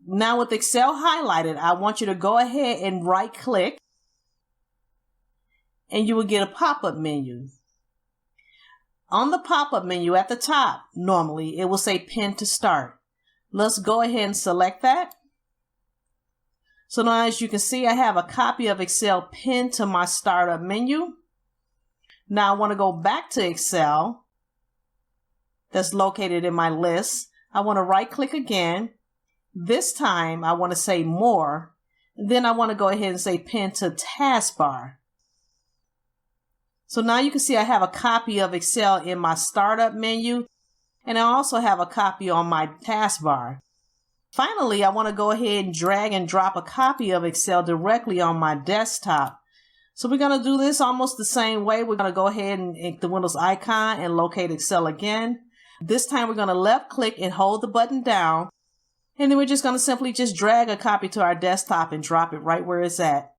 Now with Excel highlighted, I want you to go ahead and right click and you will get a pop-up menu. On the pop-up menu at the top, normally it will say Pin to Start. Let's go ahead and select that. So now as you can see, I have a copy of Excel pinned to my startup menu. Now I want to go back to Excel that's located in my list. I want to right click again. This time I want to say More. Then I want to go ahead and say Pin to Taskbar. So now you can see I have a copy of Excel in my startup menu, and I also have a copy on my taskbar. Finally, I want to go ahead and drag and drop a copy of Excel directly on my desktop. So we're going to do this almost the same way. We're going to go ahead and hit the Windows icon and locate Excel again. This time we're going to left click and hold the button down. And then we're just going to simply just drag a copy to our desktop and drop it right where it's at.